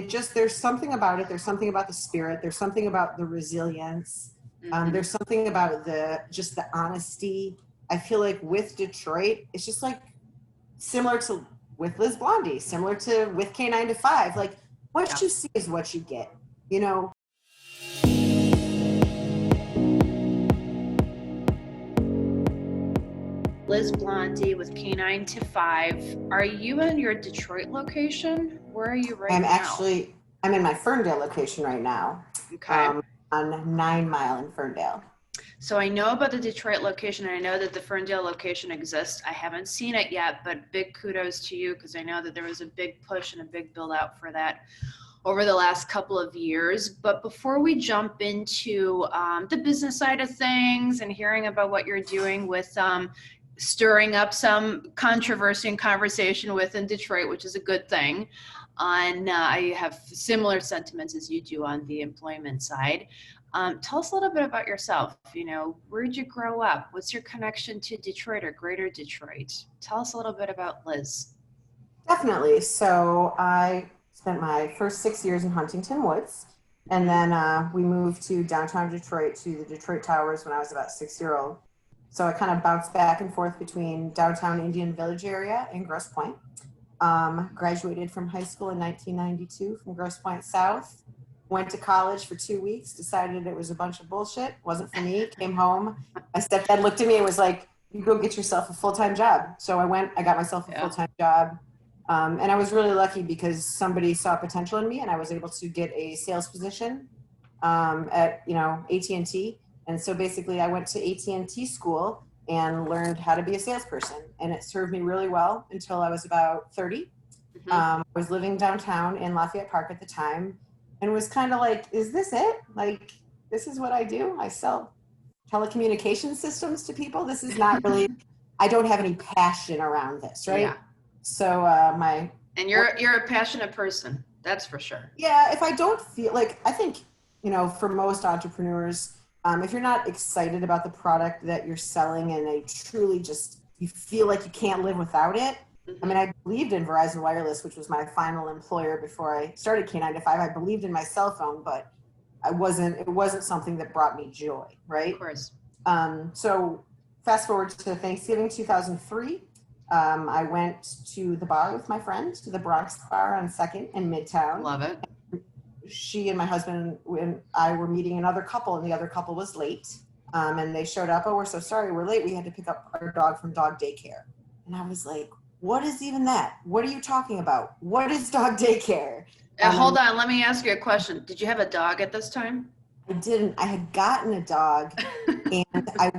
there's something about it. There's something about the spirit. There's something about the resilience. There's something about the honesty. I feel like with Detroit, it's just like similar to with Liz Blondy, similar to with Canine to 5. Like what you see is what you get, you know? Liz Blondy with Canine to 5. Are you in your Detroit location? Where are you right now? I'm in my Ferndale location right now. Okay. On 9 Mile in Ferndale. So I know about the Detroit location, and I know that the Ferndale location exists. I haven't seen it yet, but big kudos to you, because I know that there was a big push and a big build out for that over the last couple of years. But before we jump into the business side of things and hearing about what you're doing with stirring up some controversy and conversation within Detroit, which is a good thing. I have similar sentiments as you do on the employment side. Tell us a little bit about yourself. You know, where'd you grow up? What's your connection to Detroit or Greater Detroit? Tell us a little bit about Liz. Definitely. So I spent my first 6 years in Huntington Woods, and then we moved to downtown Detroit to the Detroit Towers when I was about 6-year-old. So I kind of bounced back and forth between downtown Indian Village area and Grosse Pointe. Graduated from high school in 1992 from Grosse Pointe South. Went to college for 2 weeks, decided it was a bunch of bullshit, wasn't for me, came home. My stepdad looked at me and was like, you go get yourself a full-time job. So I got myself a full-time job. And I was really lucky because somebody saw potential in me and I was able to get a sales position at, AT&T. And so basically I went to AT&T school and learned how to be a salesperson. And it served me really well until I was about 30. I was living downtown in Lafayette Park at the time and was kind of like, is this it? Like, this is what I do? I sell telecommunication systems to people. This is not really, I don't have any passion around this, right? Yeah. So And you're a passionate person, that's for sure. Yeah, if I don't feel like, I think, for most entrepreneurs, if you're not excited about the product that you're selling and they truly you feel like you can't live without it. I mean, I believed in Verizon Wireless, which was my final employer before I started Canine to 5. I believed in my cell phone, but it wasn't something that brought me joy, right? Of course. So fast forward to Thanksgiving 2003. I went to the bar with my friend, to the Bronx bar on 2nd and Midtown. Love it. She and my husband and I were meeting another couple, and the other couple was late. And they showed up. Oh, we're so sorry, we're late. We had to pick up our dog from dog daycare. And I was like, what is even that? What are you talking about? What is dog daycare? Hold on, let me ask you a question. Did you have a dog at this time? I didn't. I had gotten a dog and I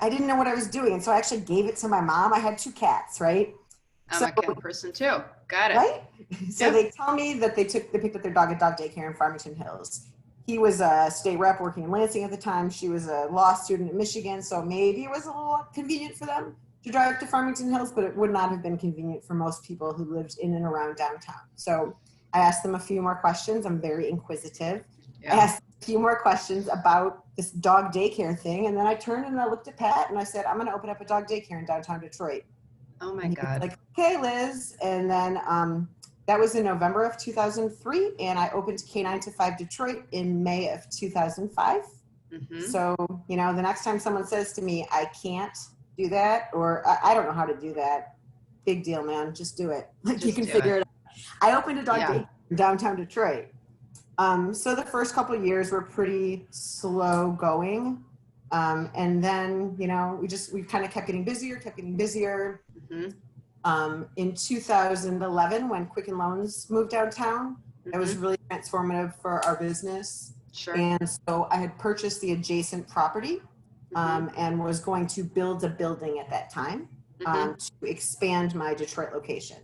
didn't know what I was doing. And so I actually gave it to my mom. I had 2 cats, right? I'm a cat person too. Got it. Right? So they tell me that they picked up their dog at dog daycare in Farmington Hills. He was a state rep working in Lansing at the time. She was a law student in Michigan. So maybe it was a little convenient for them to drive to Farmington Hills, but it would not have been convenient for most people who lived in and around downtown. So I asked them a few more questions. I'm very inquisitive. I asked a few more questions about this dog daycare thing. And then I turned and I looked at Pat and I said, I'm going to open up a dog daycare in downtown Detroit. Oh my God. Like, okay, Liz. And then that was in November of 2003. And I opened Canine to 5 Detroit in May of 2005. So, the next time someone says to me, I can't do that, or I don't know how to do that, big deal, man. Just do it. Like, you can figure it out. I opened a dog daycare in downtown Detroit. So the first couple of years were pretty slow going. And then, we kind of kept getting busier. In 2011, when Quicken Loans moved downtown, it was really transformative for our business. Sure. And so I had purchased the adjacent property and was going to build a building at that time to expand my Detroit location.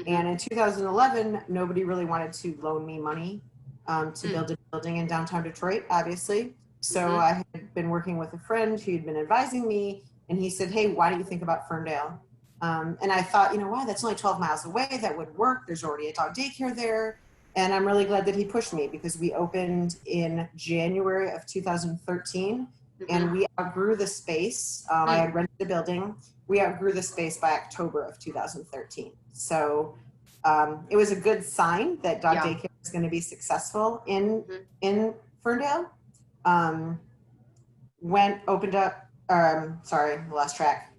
And in 2011, nobody really wanted to loan me money to build a building in downtown Detroit, obviously. So I had been working with a friend who had been advising me, and he said, hey, why don't you think about Ferndale? And I thought, wow, that's only 12 miles away. That would work. There's already a dog daycare there. And I'm really glad that he pushed me, because we opened in January of 2013 and we outgrew the space. I had rented the building. We outgrew the space by October of 2013. So it was a good sign that dog Yeah. daycare was going to be successful in Mhm. in Ferndale. Opened up. Sorry, lost track.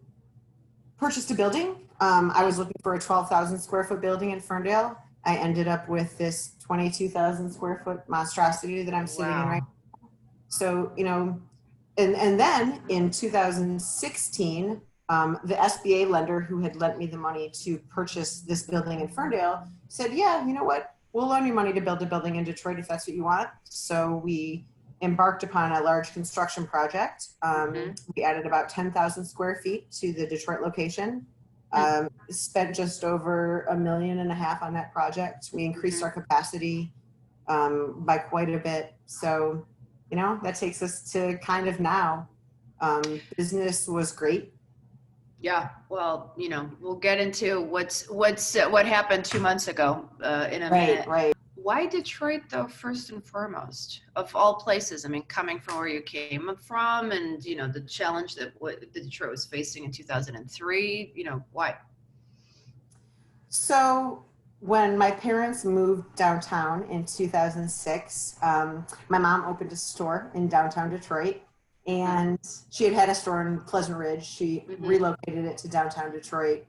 Purchased a building. I was looking for a 12,000 square foot building in Ferndale. I ended up with this 22,000 square foot monstrosity that I'm sitting in right Wow. now. So, and then in 2016, the SBA lender who had lent me the money to purchase this building in Ferndale said, yeah, you know what? We'll loan you money to build a building in Detroit if that's what you want. So we embarked upon a large construction project. We added about 10,000 square feet to the Detroit location. Spent just over $1.5 million on that project. We increased our capacity by quite a bit. So, that takes us to kind of now. Business was great. Yeah, well, we'll get into what happened 2 months ago in a minute. Right. Why Detroit, though, first and foremost, of all places? I mean, coming from where you came from, and the challenge that Detroit was facing in 2003. Why? So when my parents moved downtown in 2006, my mom opened a store in downtown Detroit, and she had a store in Pleasant Ridge. She relocated it to downtown Detroit.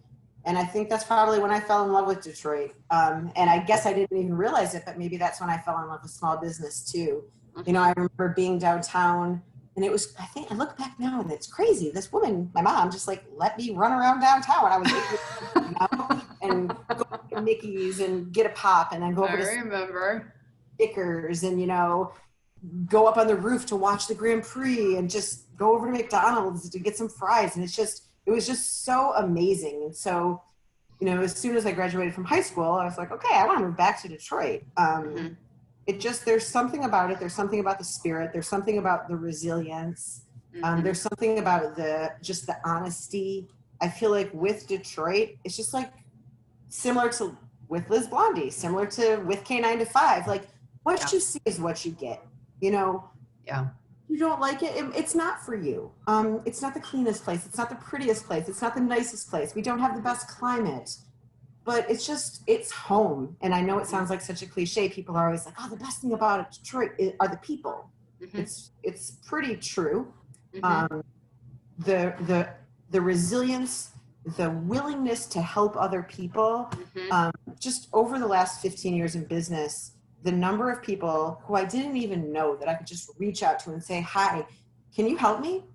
And I think that's probably when I fell in love with Detroit. And I guess I didn't even realize it, but maybe that's when I fell in love with small business too. I remember being downtown, and it was, I think I look back now and it's crazy. This woman, my mom, just like let me run around downtown when I was and go to Mickey's and get a pop, and then go over to remember Stickers, and go up on the roof to watch the Grand Prix, and just go over to McDonald's to get some fries. And it was just so amazing. And so, as soon as I graduated from high school, I was like, okay, I want to move back to Detroit. There's something about it. There's something about the spirit. There's something about the resilience. There's something about the honesty. I feel like with Detroit, it's just like similar to with Liz Blondy, similar to with Canine to 5. Like what you see is what you get. Yeah. You don't like it, it's not for you. It's not the cleanest place. It's not the prettiest place. It's not the nicest place. We don't have the best climate, but it's home. And I know it sounds like such a cliche. People are always like, oh, the best thing about Detroit are the people. It's pretty true. The resilience, the willingness to help other people. Just over the last 15 years in business, the number of people who I didn't even know that I could just reach out to and say, hi, can you help me?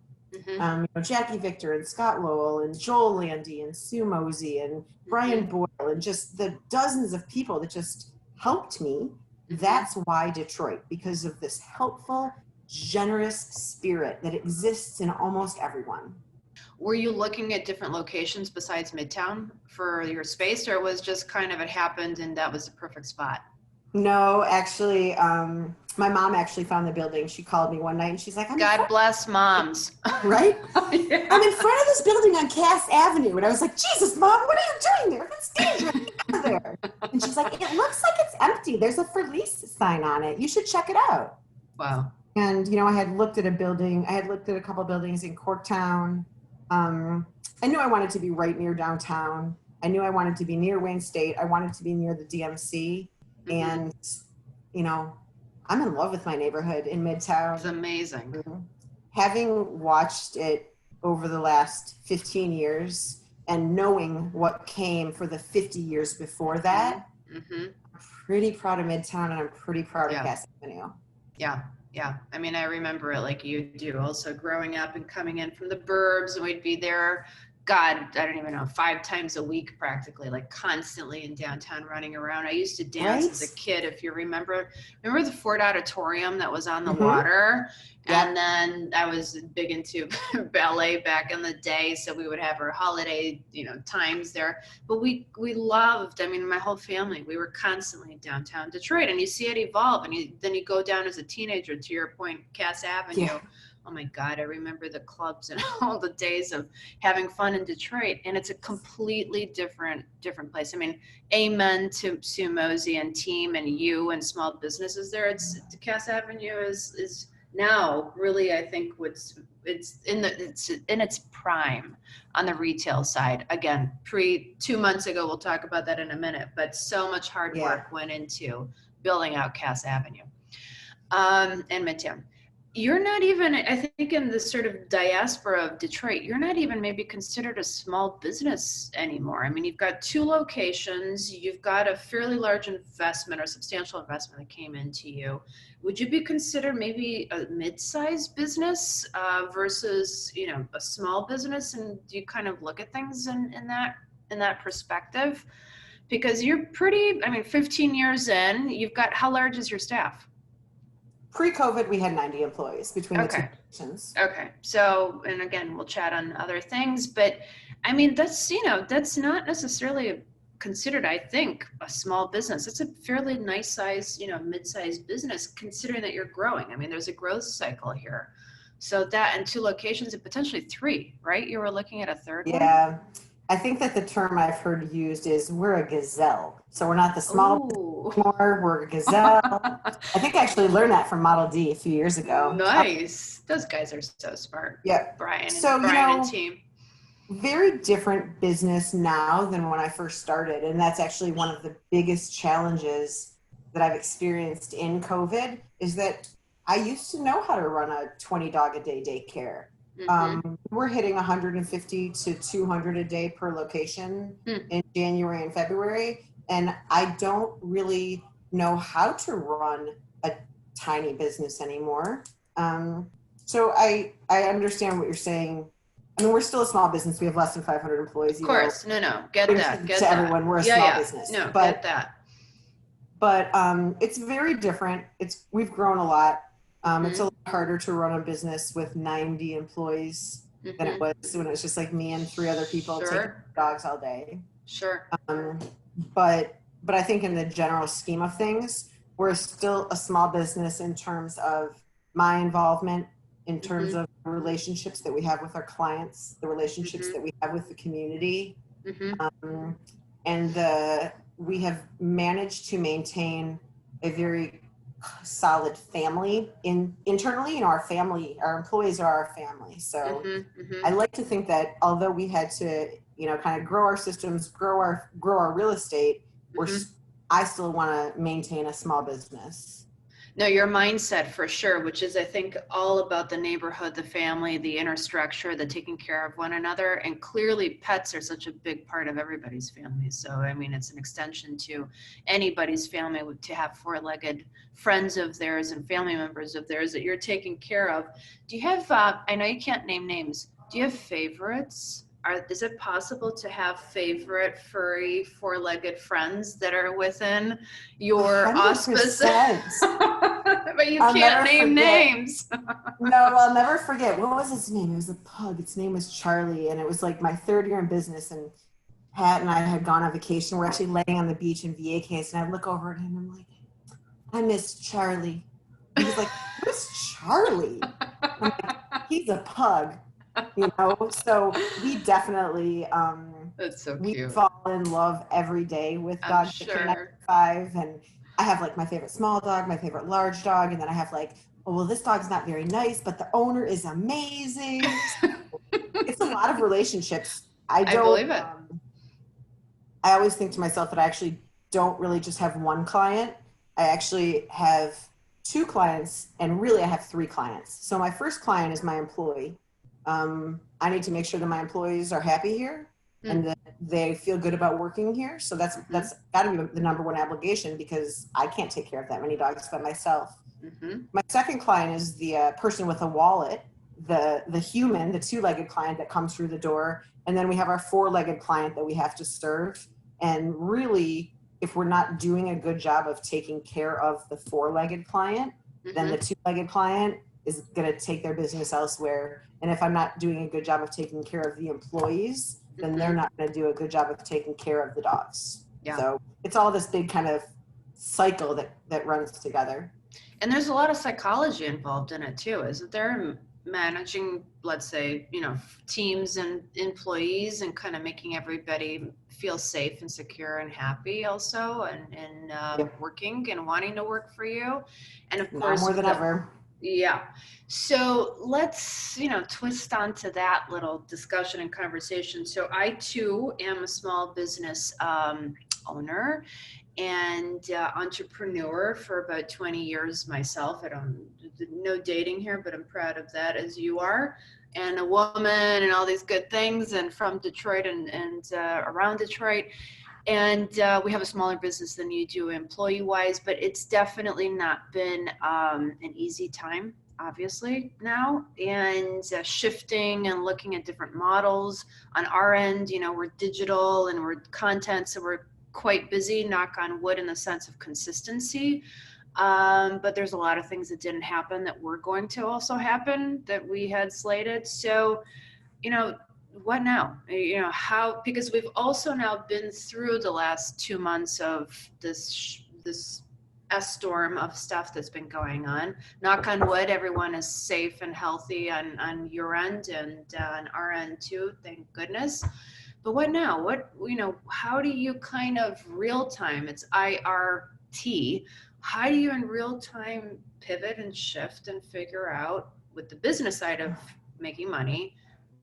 Jackie Victor and Scott Lowell and Joel Landy and Sue Mosey and Brian Boyle, and just the dozens of people that just helped me. That's why Detroit, because of this helpful, generous spirit that exists in almost everyone. Were you looking at different locations besides Midtown for your space, or it was just kind of it happened and that was the perfect spot? No, actually, my mom actually found the building. She called me one night and she's like, God bless moms. Right? Yeah. I'm in front of this building on Cass Avenue. And I was like, Jesus, Mom, what are you doing there? That's dangerous. Get out of there. And she's like, it looks like it's empty. There's a for lease sign on it. You should check it out. Wow. And, I had looked at a building. I had looked at a couple buildings in Corktown. I knew I wanted to be right near downtown. I knew I wanted to be near Wayne State. I wanted to be near the DMC. And, I'm in love with my neighborhood in Midtown. It's amazing. Having watched it over the last 15 years and knowing what came for the 50 years before that, I'm pretty proud of Midtown, and I'm pretty proud of Cass Avenue. Yeah. I mean, I remember it like you do. Also growing up and coming in from the burbs, and we'd be there, God, I don't even know, 5 times a week practically, like constantly in downtown running around. I used to dance as a kid, if you remember the Ford Auditorium that was on the water? And then I was big into ballet back in the day, so we would have our holiday, times there. But we loved, my whole family, we were constantly in downtown Detroit, and you see it evolve, and then you go down as a teenager, to your point, Cass Avenue. Yeah. Oh my God, I remember the clubs and all the days of having fun in Detroit, and it's a completely different place. Amen to Sue Mosey and team and you and small businesses there. Cass Avenue is now really, I think, what's it's in its prime on the retail side. Again, 2 months ago, we'll talk about that in a minute, but so much hard work went into building out Cass Avenue and Midtown. You're not even, I think, in the sort of diaspora of Detroit, you're not even maybe considered a small business anymore. I mean, you've got 2 locations, you've got a fairly large investment or substantial investment that came into you. Would you be considered maybe a mid-sized business versus, you know, a small business? And do you kind of look at things in that perspective? Because you're pretty, I mean, 15 years in, you've got, how large is your staff? Pre-COVID, we had 90 employees between the 2 positions. Okay. So, and again, we'll chat on other things, but I mean, that's, you know, that's not necessarily considered, I think, a small business. It's a fairly nice size, you know, mid-sized business, considering that you're growing. I mean, there's a growth cycle here. So that, and 2 locations and potentially 3, right? You were looking at a 3rd one? Yeah. I think that the term I've heard used is we're a gazelle. So we're not the small anymore, we're a gazelle. I think I actually learned that from Model D a few years ago. Nice. Those guys are so smart. Yeah. Brian So, and team. Very different business now than when I first started. And that's actually one of the biggest challenges that I've experienced in COVID is that I used to know how to run a 20 dog a day daycare. We're hitting 150 to 200 a day per location in January and February. And I don't really know how to run a tiny business anymore. So I understand what you're saying. I mean, we're still a small business. We have less than 500 employees. Of course. No. Get that. Get that. Everyone, we're a small business. No, but, get that. But it's very different. We've grown a lot. It's a lot harder to run a business with 90 employees than it was when it was just like me and 3 other people taking dogs all day. Sure. But I think in the general scheme of things, we're still a small business in terms of my involvement, in terms of the relationships that we have with our clients, the relationships that we have with the community. And we have managed to maintain a very solid family internally. You know, our employees are our family. So I like to think that although we had to, you know, kind of grow our systems, grow our real estate, I still want to maintain a small business. No, your mindset for sure, which is, I think, all about the neighborhood, the family, the inner structure, the taking care of one another. And clearly pets are such a big part of everybody's family. So, I mean, it's an extension to anybody's family to have 4-legged friends of theirs and family members of theirs that you're taking care of. Do you have, I know you can't name names, do you have favorites? Is it possible to have favorite furry 4-legged friends that are within your 100%. auspice? But you can't name names. No, I'll never forget. What was his name? It was a pug. Its name was Charlie. And it was like my 3rd year in business. And Pat and I had gone on vacation. We're actually laying on the beach in VA case. And I look over at him and I'm like, I miss Charlie. And he's like, who's Charlie? I'm like, he's a pug. You know, so we definitely that's so we cute. fall in love every day with dogs. Sure. 5, and I have like my favorite small dog, my favorite large dog, and then I have like, oh well, this dog's not very nice, but the owner is amazing. It's a lot of relationships. I believe it. I always think to myself that I actually don't really just have one client. I actually have 2 clients, and really I have 3 clients. So my first client is my employee. I need to make sure that my employees are happy here and that they feel good about working here. So that's got to be the number one obligation because I can't take care of that many dogs by myself. My second client is the person with a wallet, the human, the 2-legged client that comes through the door. And then we have our 4-legged client that we have to serve. And really, if we're not doing a good job of taking care of the 4-legged client, then the 2-legged client is going to take their business elsewhere. And if I'm not doing a good job of taking care of the employees, then they're not going to do a good job of taking care of the dogs. Yeah. So it's all this big kind of cycle that runs together. And there's a lot of psychology involved in it too, isn't there? Managing, let's say, you know, teams and employees and kind of making everybody feel safe and secure and happy also and working and wanting to work for you. And of course, more than ever. Yeah. So let's, twist onto that little discussion and conversation. So I too am a small business owner and entrepreneur for about 20 years myself. I don't, no dating here, but I'm proud of that as you are. And a woman and all these good things, and from Detroit and around Detroit. And we have a smaller business than you do employee wise, but it's definitely not been an easy time, obviously, now. And shifting and looking at different models on our end, we're digital and we're content, so we're quite busy, knock on wood, in the sense of consistency. But there's a lot of things that didn't happen that were going to also happen that we had slated. So, you know, what now? How, because we've also now been through the last 2 months of this S storm of stuff that's been going on. Knock on wood, everyone is safe and healthy on your end and on our end too, thank goodness. But what now? How do you kind of real time, it's IRT, how do you in real time pivot and shift and figure out with the business side of making money,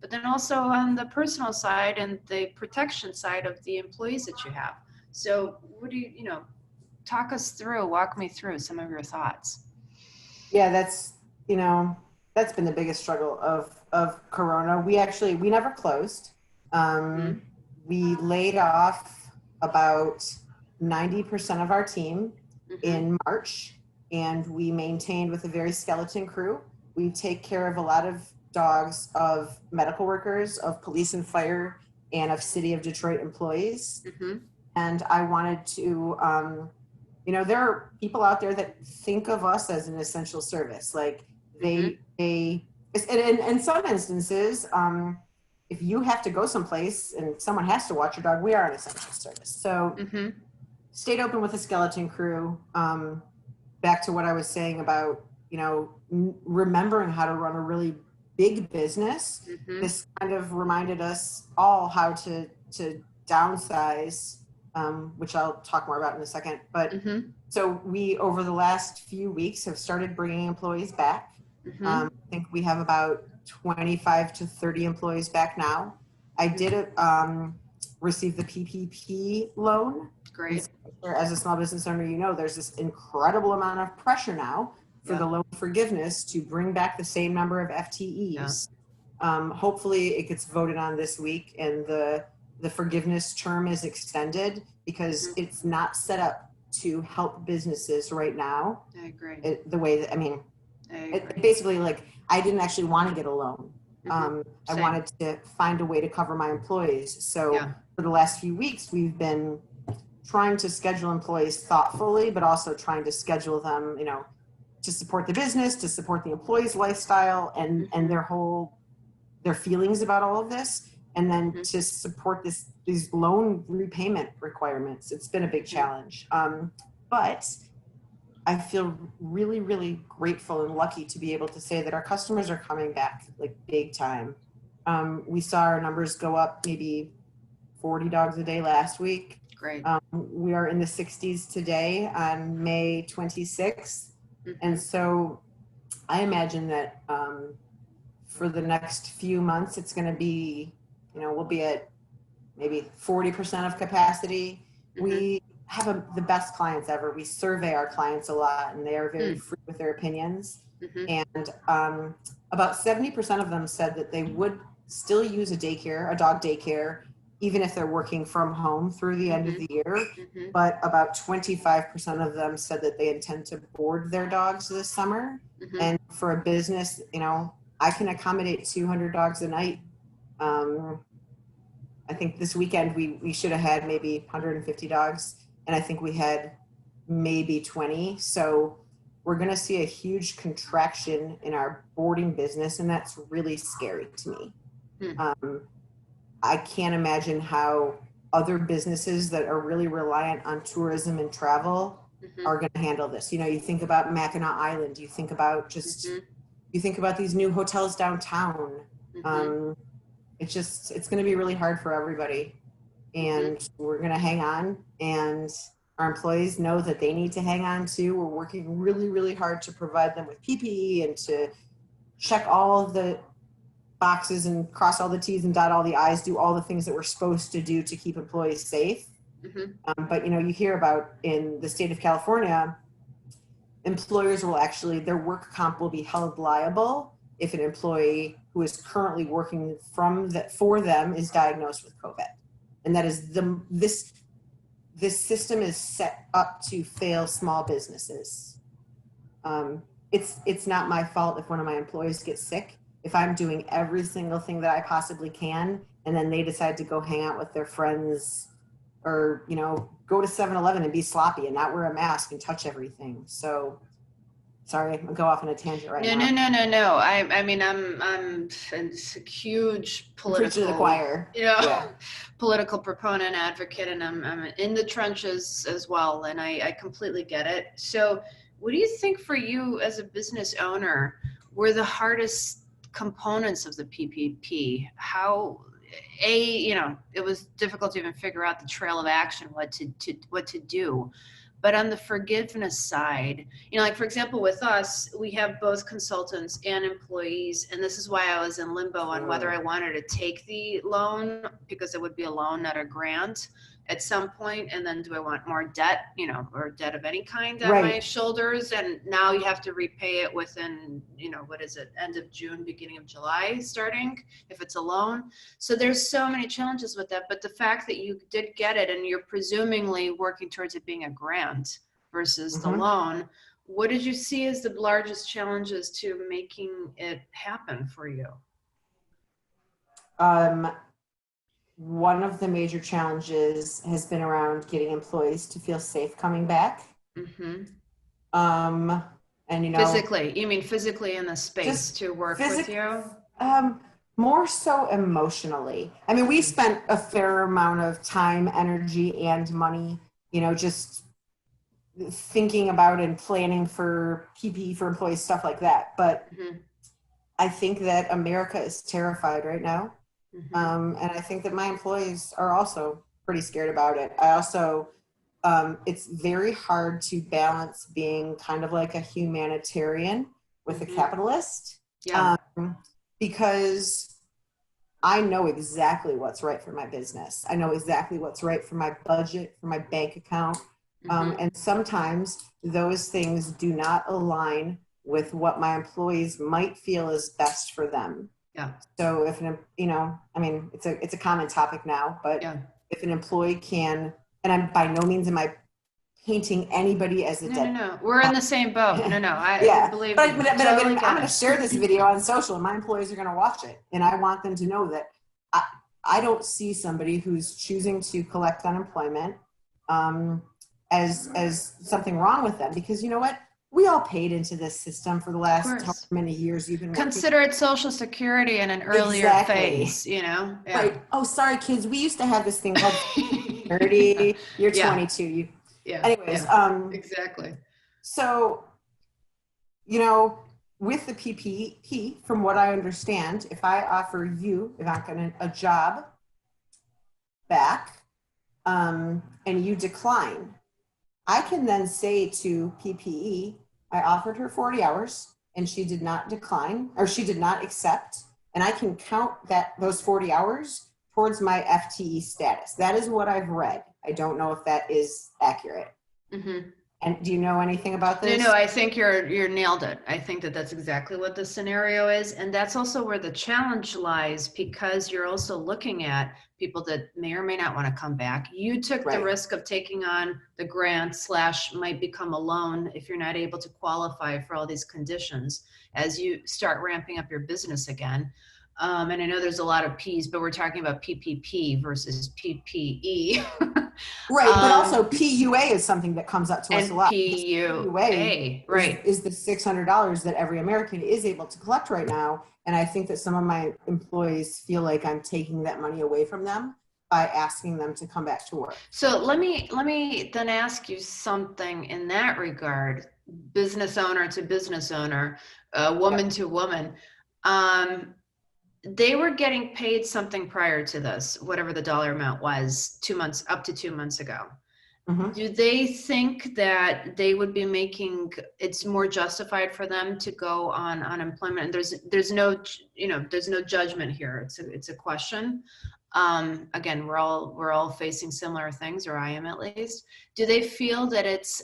but then also on the personal side and the protection side of the employees that you have? So what do talk us through, walk me through some of your thoughts. Yeah, that's been the biggest struggle of Corona. We never closed. Mm-hmm. We laid off about 90% of our team Mm-hmm. in March, and we maintained with a very skeleton crew. We take care of a lot of dogs of medical workers, of police and fire, and of City of Detroit employees. Mm-hmm. And I wanted to, there are people out there that think of us as an essential service. Like they, and in some instances, if you have to go someplace and someone has to watch your dog, we are an essential service. So Mm-hmm. stayed open with a skeleton crew. Back to what I was saying about, remembering how to run a really big business. Mm-hmm. This kind of reminded us all how to downsize, which I'll talk more about in a second. But Mm-hmm. so we, over the last few weeks, have started bringing employees back. Mm-hmm. I think we have about 25 to 30 employees back now. I did receive the PPP loan. Great. As a small business owner, there's this incredible amount of pressure now for the loan forgiveness to bring back the same number of FTEs. Hopefully it gets voted on this week and the forgiveness term is extended, because it's not set up to help businesses right now. I agree. The way that, basically, like, I didn't actually want to get a loan. I wanted to find a way to cover my employees. So for the last few weeks, we've been trying to schedule employees thoughtfully, but also trying to schedule them, to support the business, to support the employees' lifestyle and their feelings about all of this, and then to support these loan repayment requirements. It's been a big challenge. But I feel really, really grateful and lucky to be able to say that our customers are coming back like big time. We saw our numbers go up maybe 40 dogs a day last week. Great. We are in the 60s today on May 26th. And so I imagine that for the next few months, it's going to be, we'll be at maybe 40% of capacity. We have the best clients ever. We survey our clients a lot, and they are very free with their opinions. And about 70% of them said that they would still use a dog daycare, even if they're working from home through the end of the year. But about 25% of them said that they intend to board their dogs this summer. And for a business, I can accommodate 200 dogs a night. I think this weekend we should have had maybe 150 dogs, and I think we had maybe 20. So we're going to see a huge contraction in our boarding business, and that's really scary to me. I can't imagine how other businesses that are really reliant on tourism and travel are going to handle this. You think about Mackinac Island, you think about you think about these new hotels downtown. It's going to be really hard for everybody, and we're going to hang on. And our employees know that they need to hang on to. We're working really, really hard to provide them with PPE and to check all of the boxes and cross all the T's and dot all the I's, do all the things that we're supposed to do to keep employees safe. But you hear about in the state of California, employers will actually, their work comp will be held liable if an employee who is currently working for them is diagnosed with COVID. And that is this system is set up to fail small businesses. It's not my fault if one of my employees gets sick. If I'm doing every single thing that I possibly can, and then they decide to go hang out with their friends or, go to 7-Eleven and be sloppy and not wear a mask and touch everything. So sorry, I'm go off on a tangent right now. No. I mean, I'm a huge political, preaching to the choir. Political proponent, advocate, and I'm in the trenches as well. And I completely get it. So what do you think for you as a business owner were the hardest components of the PPP? It was difficult to even figure out the trail of action, what to do. But on the forgiveness side, like for example, with us, we have both consultants and employees. And this is why I was in limbo on whether I wanted to take the loan, because it would be a loan, not a grant at some point. And then do I want more debt, or debt of any kind on my shoulders? And now you have to repay it within, what is it, end of June, beginning of July, starting, if it's a loan. So there's so many challenges with that. But the fact that you did get it and you're presumably working towards it being a grant versus the loan, what did you see as the largest challenges to making it happen for you? One of the major challenges has been around getting employees to feel safe coming back. And physically, you mean physically in the space to work with you? More so emotionally. I mean, we spent a fair amount of time, energy, and money, just thinking about and planning for PPE for employees, stuff like that. But I think that America is terrified right now. And I think that my employees are also pretty scared about it. I also, it's very hard to balance being kind of like a humanitarian with a capitalist. Because I know exactly what's right for my business. I know exactly what's right for my budget, for my bank account. And sometimes those things do not align with what my employees might feel is best for them. So if it's a common topic now, but if an employee can, and I'm by no means am I painting anybody as a dead. No, we're in the same boat. I believe. But I'm going to share this video on social, and my employees are going to watch it, and I want them to know that I don't see somebody who's choosing to collect unemployment as something wrong with them, because you know what? We all paid into this system for the last however many years you've been working. Consider it Social Security in an earlier phase, Right. Oh, sorry, kids. We used to have this thing called 30. You're 22. Anyways. Exactly. So, with the PPP, from what I understand, if I offer you, Ivana, a job back, and you decline, I can then say to PPE, I offered her 40 hours and she did not decline, or she did not accept, and I can count those 40 hours towards my FTE status. That is what I've read. I don't know if that is accurate. And do you know anything about this? No, I think you're nailed it. I think that's exactly what the scenario is. And that's also where the challenge lies, because you're also looking at people that may or may not want to come back. You took the risk of taking on the grant / might become a loan if you're not able to qualify for all these conditions as you start ramping up your business again. And I know there's a lot of P's, but we're talking about PPP versus PPE. Right, but also PUA is something that comes up to us a lot. PUA, is the $600 that every American is able to collect right now. And I think that some of my employees feel like I'm taking that money away from them by asking them to come back to work. So let me then ask you something in that regard, business owner to business owner, woman to woman. They were getting paid something prior to this, whatever the dollar amount was, up to 2 months ago. Mm-hmm. Do they think that they would be making it's more justified for them to go on unemployment? There's no, there's no judgment here. It's a question. Again, we're all facing similar things, or I am at least. Do they feel that it's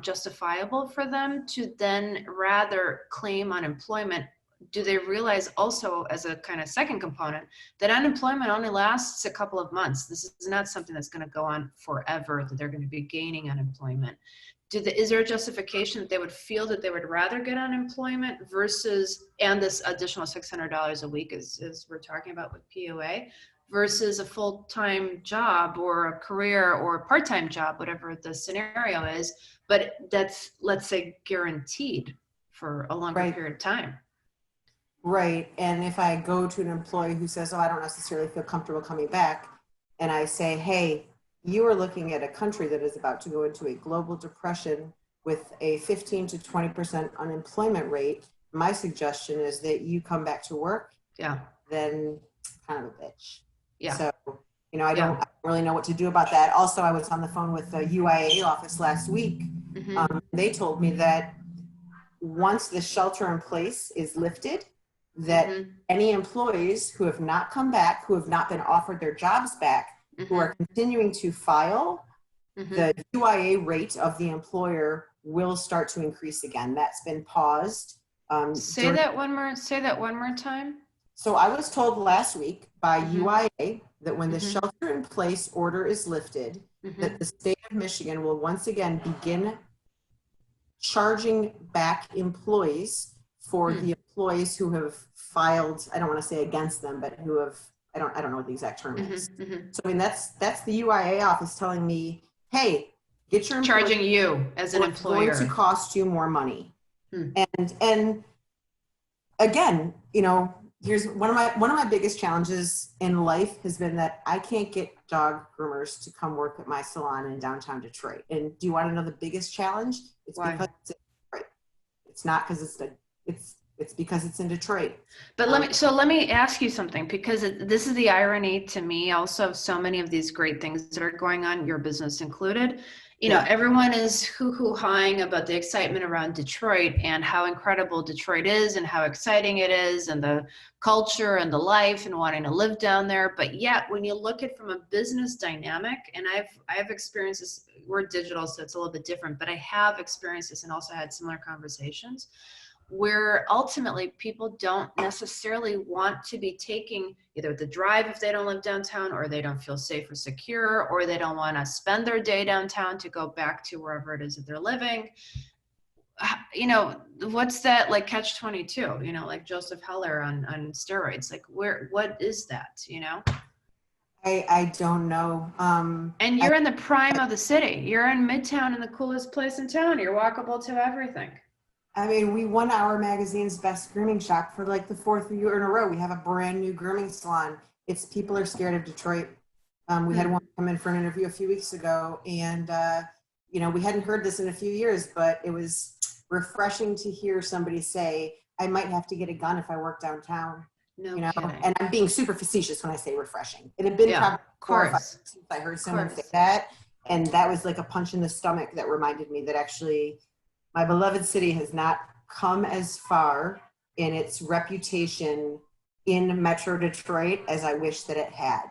justifiable for them to then rather claim unemployment? Do they realize also, as a kind of second component, that unemployment only lasts a couple of months? This is not something that's going to go on forever, that they're going to be gaining unemployment. Is there a justification that they would feel that they would rather get unemployment versus, and this additional $600 a week as we're talking about with POA, versus a full-time job or a career or a part-time job, whatever the scenario is, but that's, let's say, guaranteed for a longer period of time? Right. And if I go to an employee who says, oh, I don't necessarily feel comfortable coming back, and I say, hey, you are looking at a country that is about to go into a global depression with a 15 to 20% unemployment rate, my suggestion is that you come back to work. Yeah. Then kind of a bitch. Yeah. So, I don't really know what to do about that. Also, I was on the phone with the UIA office last week. Mm-hmm. They told me that once the shelter in place is lifted, that any employees who have not come back, who have not been offered their jobs back, who are continuing to file, the UIA rate of the employer will start to increase again. That's been paused. Say that one more time. So I was told last week by UIA that when the shelter in place order is lifted, that the state of Michigan will once again begin charging back employees for the employees who have filed, I don't want to say against them, but who have, I don't know what the exact term is. So I mean, that's the UIA office telling me, hey, get your charging you as an employer. It's going to cost you more money. And again, here's one of my biggest challenges in life has been that I can't get dog groomers to come work at my salon in downtown Detroit. And do you want to know the biggest challenge? It's Why? Because it's in Detroit. It's not because it's because it's in Detroit. But let me ask you something, because this is the irony to me also of so many of these great things that are going on, your business included. Everyone is hoo-hooing about the excitement around Detroit and how incredible Detroit is and how exciting it is and the culture and the life and wanting to live down there. But yet, when you look at it from a business dynamic, and I've experienced this, we're digital, so it's a little bit different, but I have experienced this and also had similar conversations where ultimately people don't necessarily want to be taking either the drive if they don't live downtown, or they don't feel safe or secure, or they don't want to spend their day downtown to go back to wherever it is that they're living. What's that, like catch-22, like Joseph Heller on steroids? Like what is that, I don't know. And you're in the prime of the city. You're in Midtown, in the coolest place in town. You're walkable to everything. I mean, we won Our Magazine's best grooming shop for like the 4th year in a row. We have a brand new grooming salon. People are scared of Detroit. We had one come in for an interview a few weeks ago, and we hadn't heard this in a few years, but it was refreshing to hear somebody say, I might have to get a gun if I work downtown. No kidding. And I'm being super facetious when I say refreshing. It had been probably 4 or 5 years since I heard someone say that, and that was like a punch in the stomach that reminded me that actually my beloved city has not come as far in its reputation in Metro Detroit as I wish that it had.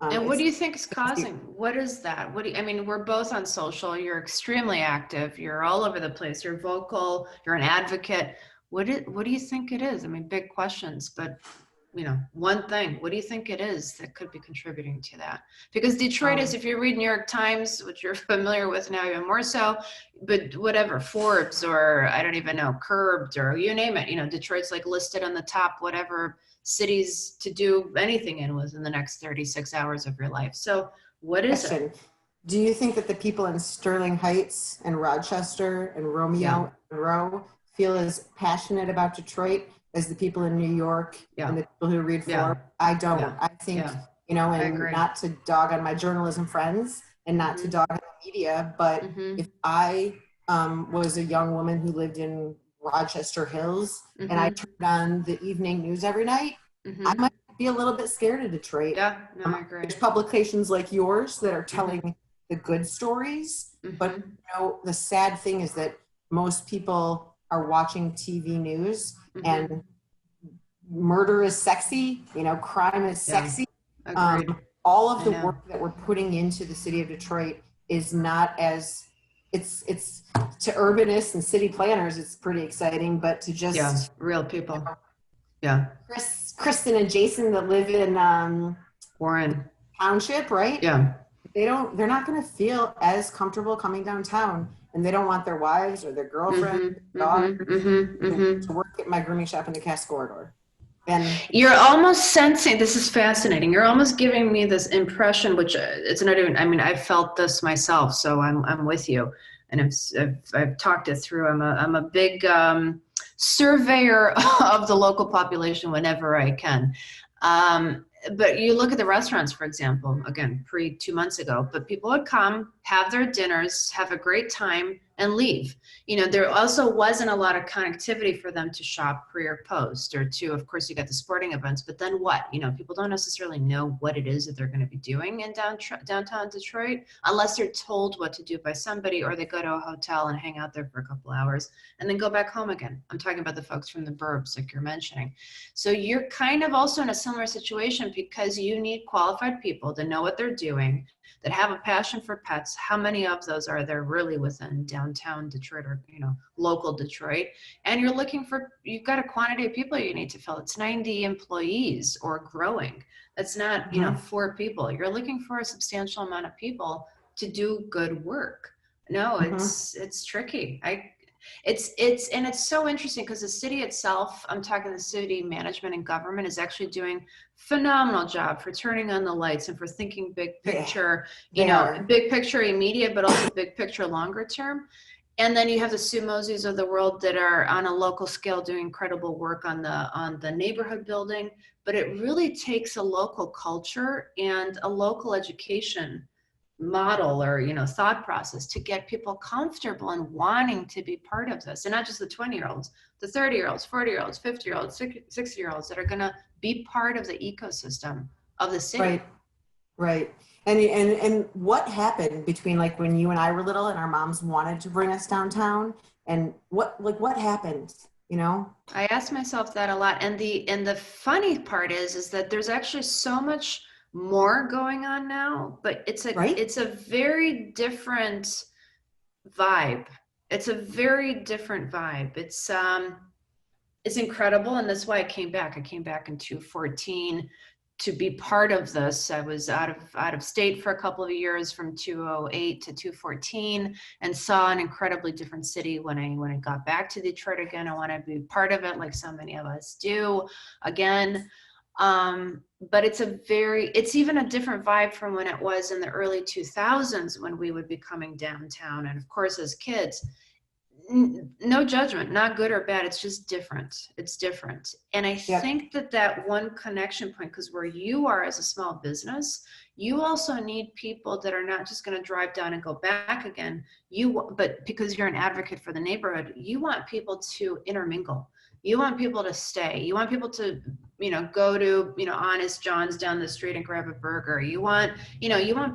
And what do you think is causing? What is that? We're both on social. You're extremely active. You're all over the place. You're vocal. You're an advocate. What do you think it is? Big questions, but one thing. What do you think it is that could be contributing to that? Because Detroit is, if you read New York Times, which you're familiar with now even more so, but whatever, Forbes or I don't even know, Curbed or you name it, Detroit's like listed on the top, whatever cities to do anything in within the next 36 hours of your life. So what is it? Do you think that the people in Sterling Heights and Rochester and Romeo and Monroe feel as passionate about Detroit as the people in New York and the people who read Forbes? I don't. I think, and not to dog on my journalism friends and not to dog on the media, but if I was a young woman who lived in Rochester Hills and I turned on the evening news every night, I might be a little bit scared of Detroit. I agree. There's publications like yours that are telling the good stories, but Mm-hmm. the sad thing is that most people are watching TV news Mm-hmm. and murder is sexy, crime is Yeah. sexy. Agreed. All of I the know. work that we're putting into the city of Detroit is not as it's to urbanists and city planners, it's pretty exciting, but to Yeah. just Real people. Yeah. Kristen and Jason that live in Warren. township, right? Yeah. They're not going to feel as comfortable coming downtown, and they don't want their wives or their girlfriends, Mm-hmm. daughters Mm-hmm. Mm-hmm. to Mm-hmm. work at my grooming shop in the Cass corridor. And You're almost sensing, this is fascinating. You're almost giving me this impression, which it's not even, I mean, I've felt this myself, so I'm with you. And I've talked it through. I'm a big surveyor of the local population whenever I can. But you look at the restaurants, for example, again, pre 2 months ago, but people would come, have their dinners, have a great time, and leave. There also wasn't a lot of connectivity for them to shop pre or post, or to, of course, you got the sporting events, but then what? People don't necessarily know what it is that they're going to be doing in downtown Detroit unless they're told what to do by somebody, or they go to a hotel and hang out there for a couple hours and then go back home again. I'm talking about the folks from the burbs, like you're mentioning. So you're kind of also in a similar situation because you need qualified people to know what they're doing, that have a passion for pets. How many of those are there really within downtown Detroit, or local Detroit? And you've got a quantity of people you need to fill. It's 90 employees or growing. That's not 4 people. You're looking for a substantial amount of people to do good work. No, it's tricky. It's so interesting because the city itself, I'm talking the city management and government, is actually doing phenomenal job for turning on the lights and for thinking big picture, big picture immediate, but also big picture longer term. And then you have the Sue Moseys of the world that are on a local scale doing incredible work on the neighborhood building. But it really takes a local culture and a local education model, or thought process, to get people comfortable and wanting to be part of this. And not just the 20-year-olds, the 30-year-olds, 40-year-olds, 50-year-olds, 60-year-olds that are going to be part of the ecosystem of the city. Right. And what happened between, like, when you and I were little and our moms wanted to bring us downtown, and what happened? I ask myself that a lot. And the funny part is that there's actually so much more going on now, but it's a very different vibe. It's a very different vibe. It's incredible, and that's why I came back. I came back in 2014 to be part of this. I was out of state for a couple of years from 2008 to 2014, and saw an incredibly different city when I got back to Detroit again. I want to be part of it, like so many of us do again. But it's even a different vibe from when it was in the early 2000s, when we would be coming downtown. And of course, as kids, no judgment, not good or bad. It's just different. It's different. And I think that one connection point, because where you are as a small business, you also need people that are not just going to drive down and go back again. But because you're an advocate for the neighborhood, you want people to intermingle. You want people to stay. You want people to, go to, Honest John's down the street and grab a burger. You want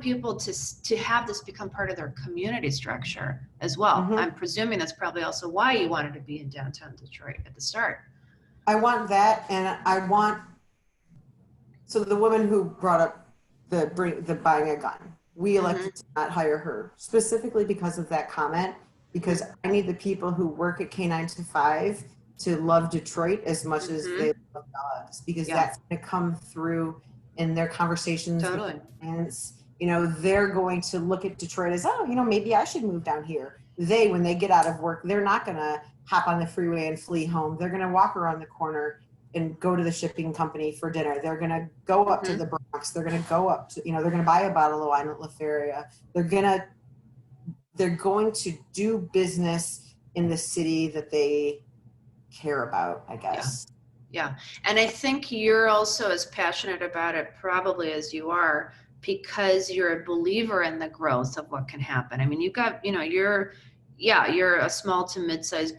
people to have this become part of their community structure as well. I'm presuming that's probably also why you wanted to be in downtown Detroit at the start. I want that, and so the woman who brought up the buying a gun, we elected to not hire her specifically because of that comment, because I need the people who work at Canine to 5 to love Detroit as much as they love dogs, because that's going to come through in their conversations. Totally. And they're going to look at Detroit as, maybe I should move down here. When they get out of work, they're not going to hop on the freeway and flee home. They're going to walk around the corner and go to the shipping company for dinner. They're going to go up to the Bronx. They're going to go up to, they're going to buy a bottle of wine at La Feria. They're going to do business in the city that they care about, I guess. Yeah. And I think you're also as passionate about it probably as you are, because you're a believer in the growth of what can happen. I mean, you've got, yeah, you're a small to mid-sized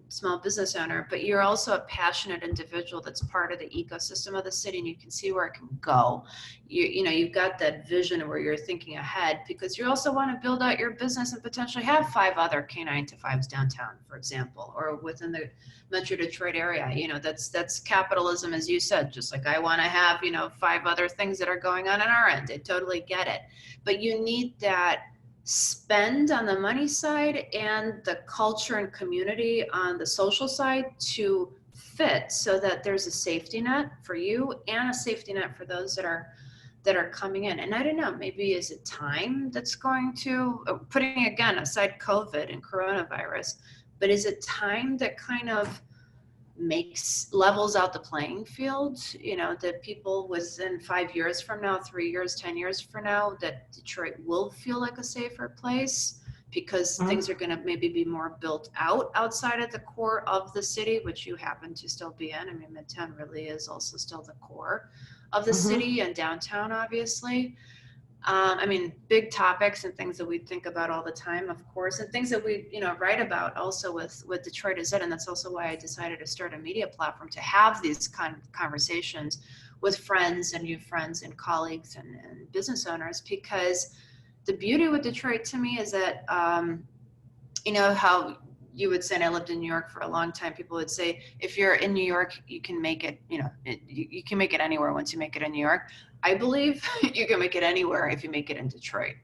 small business owner, but you're also a passionate individual that's part of the ecosystem of the city, and you can see where it can go. You know, you've got that vision where you're thinking ahead, because you also want to build out your business and potentially have 5 other Canine to 5s downtown, for example, or within the Metro Detroit area. You know, that's capitalism, as you said. Just like I want to have, you know, 5 other things that are going on our end. I totally get it, but you need that spend on the money side and the culture and community on the social side to fit, so that there's a safety net for you and a safety net for those that are coming in. And I don't know, maybe is it time that's going to, putting again aside COVID and coronavirus, but is it time that kind of levels out the playing field, you know, that people within 5 years from now, 3 years, 10 years from now, that Detroit will feel like a safer place, because things are going to maybe be more built out outside of the core of the city, which you happen to still be in. I mean, Midtown really is also still the core of the city, and downtown, obviously. I mean, big topics and things that we think about all the time, of course, and things that we, you know, write about also with Detroitisit. And that's also why I decided to start a media platform, to have these kind of conversations with friends and new friends and colleagues and business owners. Because the beauty with Detroit to me is that, you know, how you would say, and I lived in New York for a long time, people would say, if you're in New York, you can make it, you know, you can make it anywhere once you make it in New York. I believe you can make it anywhere if you make it in Detroit.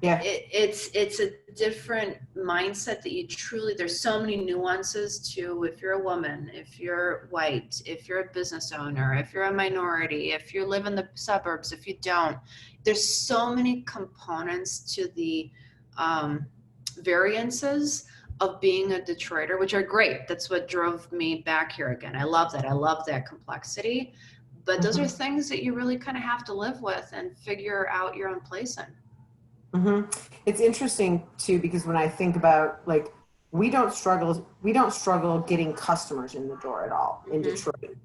Yeah. It's a different mindset that you truly, there's so many nuances to, if you're a woman, if you're white, if you're a business owner, if you're a minority, if you live in the suburbs, if you don't, there's so many components to the variances of being a Detroiter, which are great. That's what drove me back here again. I love that. I love that complexity. But those are things that you really kind of have to live with and figure out your own place in. It's interesting too, because when I think about, like, we don't struggle getting customers in the door at all in Detroit.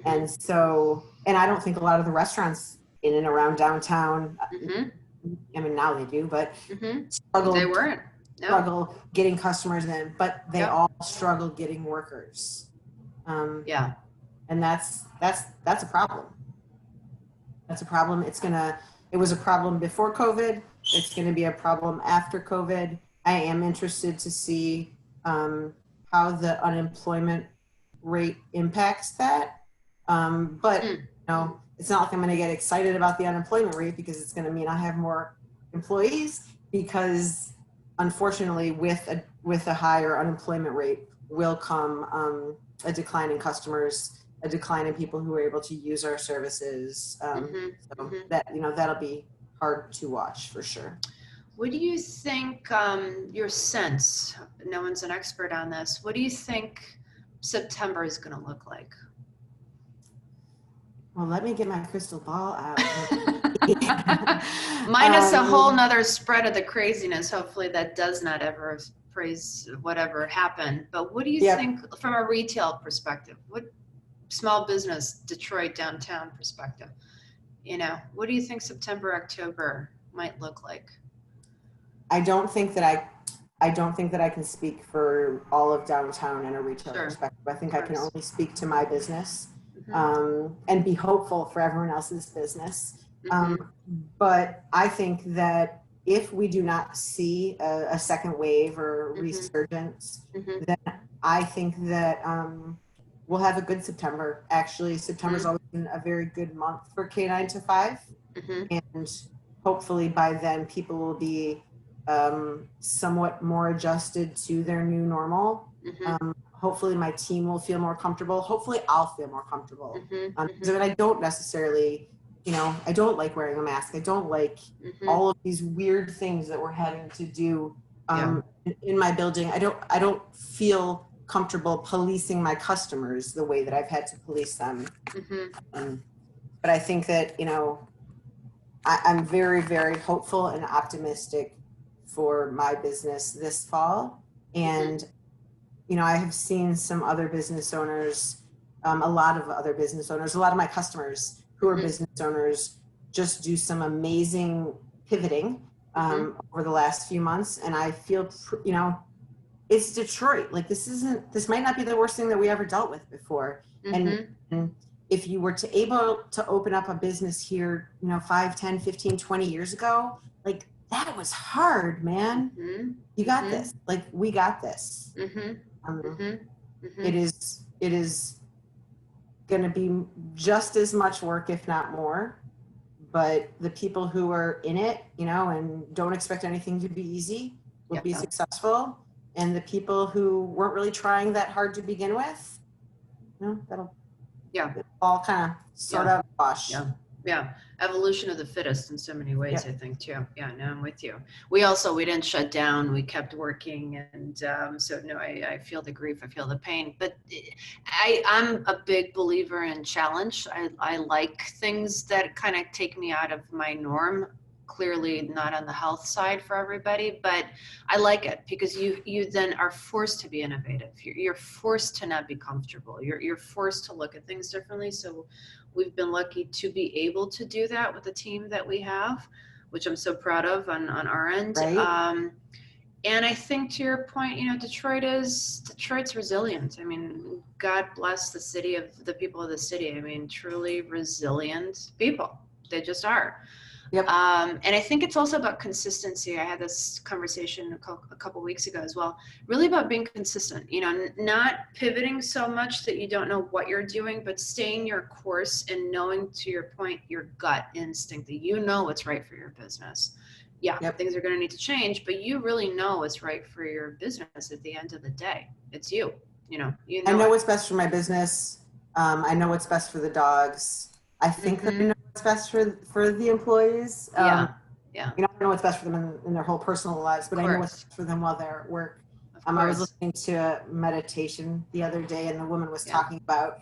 And so, and I don't think a lot of the restaurants in and around downtown, I mean, now they do, but They weren't. No. Struggle getting customers in, but they all struggle getting workers. Yeah. And that's a problem. That's a problem. It was a problem before COVID. It's going to be a problem after COVID. I am interested to see how the unemployment rate impacts that. But you know, it's not like I'm going to get excited about the unemployment rate, because it's going to mean I have more employees, because unfortunately with a higher unemployment rate will come a decline in customers, a decline in people who are able to use our services. So that, you know, that'll be hard to watch for sure. What do you think, your sense, no one's an expert on this, what do you think September is going to look like? Well, let me get my crystal ball out. Minus a whole nother spread of the craziness. Hopefully that does not ever praise whatever happened. But what do you think from a retail perspective? What small business, Detroit downtown perspective? You know, what do you think September, October might look like? I don't think that I can speak for all of downtown in a retail perspective. I think I can only speak to my business, and be hopeful for everyone else's business. But I think that if we do not see a second wave or resurgence, then I think that we'll have a good September. Actually, September's always been a very good month for K9 to 5. And hopefully by then people will be somewhat more adjusted to their new normal. Hopefully my team will feel more comfortable. Hopefully I'll feel more comfortable. Because I don't necessarily, you know, I don't like wearing a mask. I don't like all of these weird things that we're having to do in my building. I don't feel comfortable policing my customers the way that I've had to police them. But I think that, you know, I'm very, very hopeful and optimistic for my business this fall. And, you know, I have seen some other business owners, a lot of my customers who are business owners just do some amazing pivoting over the last few months. And I feel, it's Detroit. Like this might not be the worst thing that we ever dealt with before. And if you were to able to open up a business here, 5, 10, 15, 20 years ago, like that was hard, man. You got this. Like we got this. It is going to be just as much work, if not more. But the people who are in it, and don't expect anything to be easy will be successful. And the people who weren't really trying that hard to begin with, that'll all kind of sort out wash. Yeah. Evolution of the fittest in so many ways, I think too. Yeah, no, I'm with you. We didn't shut down. We kept working. And so no, I feel the grief. I feel the pain, but I'm a big believer in challenge. I like things that kind of take me out of my norm. Clearly not on the health side for everybody, but I like it because you then are forced to be innovative. You're forced to not be comfortable. You're forced to look at things differently. So we've been lucky to be able to do that with the team that we have, which I'm so proud of on our end. Right. And I think to your point, Detroit's resilient. I mean, God bless the people of the city. I mean, truly resilient people. They just are. Yep. And I think it's also about consistency. I had this conversation a couple weeks ago as well, really about being consistent, not pivoting so much that you don't know what you're doing, but staying your course and knowing, to your point, your gut instinct that what's right for your business. Things are going to need to change, but you really know what's right for your business at the end of the day. It's you. I know what's best for my business. I know what's best for the dogs. I think that I know what's best for the employees. I don't know what's best for them in their whole personal lives, but I know what's best for them while they're at work. I was listening to a meditation the other day, and the woman was talking about,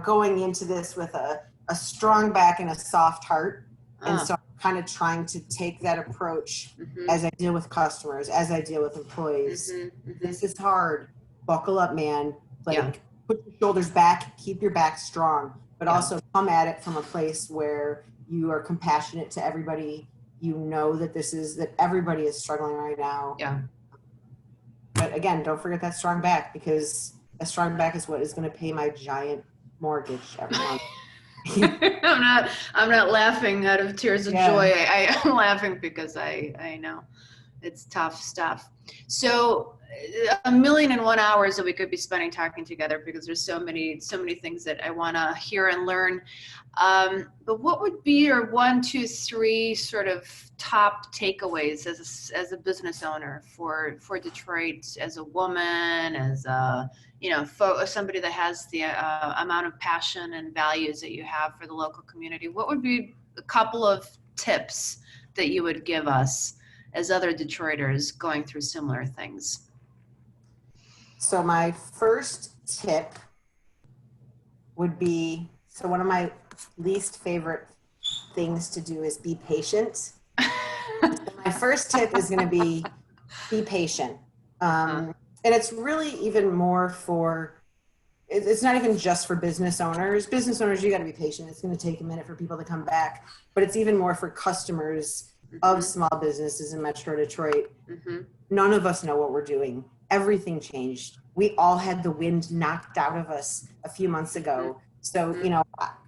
going into this with a strong back and a soft heart. And so I'm kind of trying to take that approach as I deal with customers, as I deal with employees. This is hard. Buckle up, man. Put your shoulders back, keep your back strong, but also come at it from a place where you are compassionate to everybody. That everybody is struggling right now. But again, don't forget that strong back, because a strong back is what is going to pay my giant mortgage every month. I'm not laughing out of tears of joy. I'm laughing because I know it's tough stuff. So 1,000,001 hours that we could be spending talking together, because there's so many things that I want to hear and learn. But what would be your 1, 2, 3 sort of top takeaways as a business owner for Detroit, as a woman, as a somebody that has the amount of passion and values that you have for the local community? What would be a couple of tips that you would give us as other Detroiters going through similar things? So my first tip would be, one of my least favorite things to do is be patient. So my first tip is going to be patient. And it's really even more it's not even just for business owners. Business owners, you got to be patient. It's going to take a minute for people to come back, but it's even more for customers of small businesses in Metro Detroit. None of us know what we're doing. Everything changed. We all had the wind knocked out of us a few months ago. So,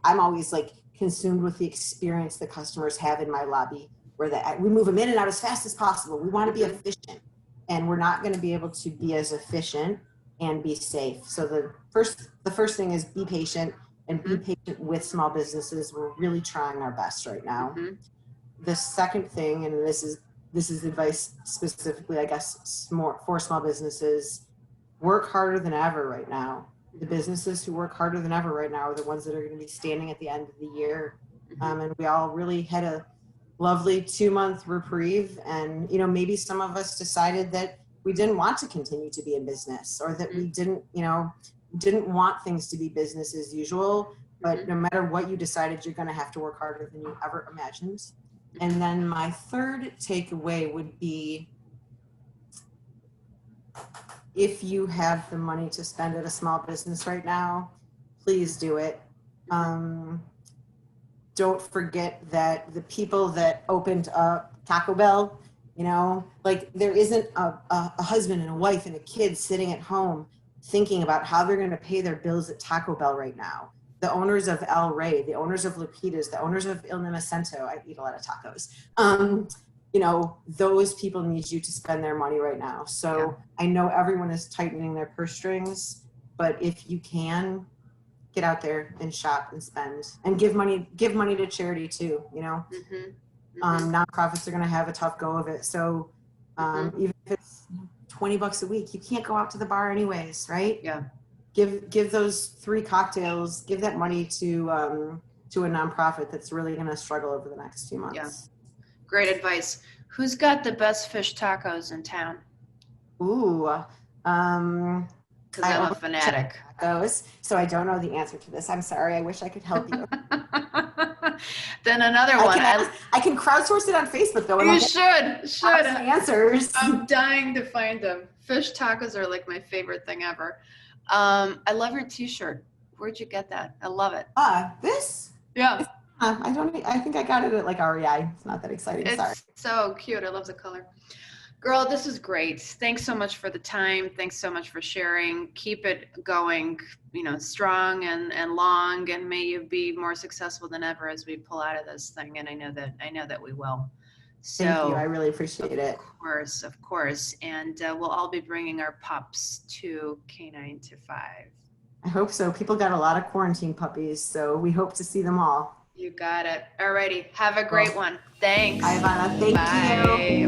I'm always consumed with the experience the customers have in my lobby, where we move them in and out as fast as possible. We want to be efficient, and we're not going to be able to be as efficient and be safe. So the first thing is be patient, and be patient with small businesses. We're really trying our best right now. The second thing, and this is advice specifically, I guess, more for small businesses: work harder than ever right now. The businesses who work harder than ever right now are the ones that are going to be standing at the end of the year. And we all really had a lovely 2-month reprieve. And, maybe some of us decided that we didn't want to continue to be in business, or that we didn't want things to be business as usual. But no matter what you decided, you're going to have to work harder than you ever imagined. And then my third takeaway would be, if you have the money to spend at a small business right now, please do it. Don't forget that the people that opened up Taco Bell You know, like there isn't a husband and a wife and a kid sitting at home thinking about how they're going to pay their bills at Taco Bell right now. The owners of El Rey, the owners of Lupitas, the owners of Il Nimicento, I eat a lot of tacos. You know, those people need you to spend their money right now. So I know everyone is tightening their purse strings, but if you can, get out there and shop and spend and give money to charity too, you know. Nonprofits are going to have a tough go of it. So even if it's $20 a week, you can't go out to the bar anyways, right? Yeah. Give those 3 cocktails, give that money to a nonprofit that's really going to struggle over the next few months. Yeah. Great advice. Who's got the best fish tacos in town? Ooh, because I'm a fanatic. Tacos, so I don't know the answer to this. I'm sorry. I wish I could help you. Then another one. I can crowdsource it on Facebook though. You should. Answers. I'm dying to find them. Fish tacos are like my favorite thing ever. I love your T-shirt. Where'd you get that? I love it. This? Yeah. I think I got it at like REI. It's not that exciting. It's sorry. So cute. I love the color. Girl, this is great. Thanks so much for the time. Thanks so much for sharing. Keep it going, you know, strong and long, and may you be more successful than ever as we pull out of this thing. And I know that we will. So, thank you. I really appreciate it. Of course. And we'll all be bringing our pups to Canine to 5. I hope so. People got a lot of quarantine puppies, so we hope to see them all. You got it. Alrighty. Have a great one. Thanks. Ivana, thank you.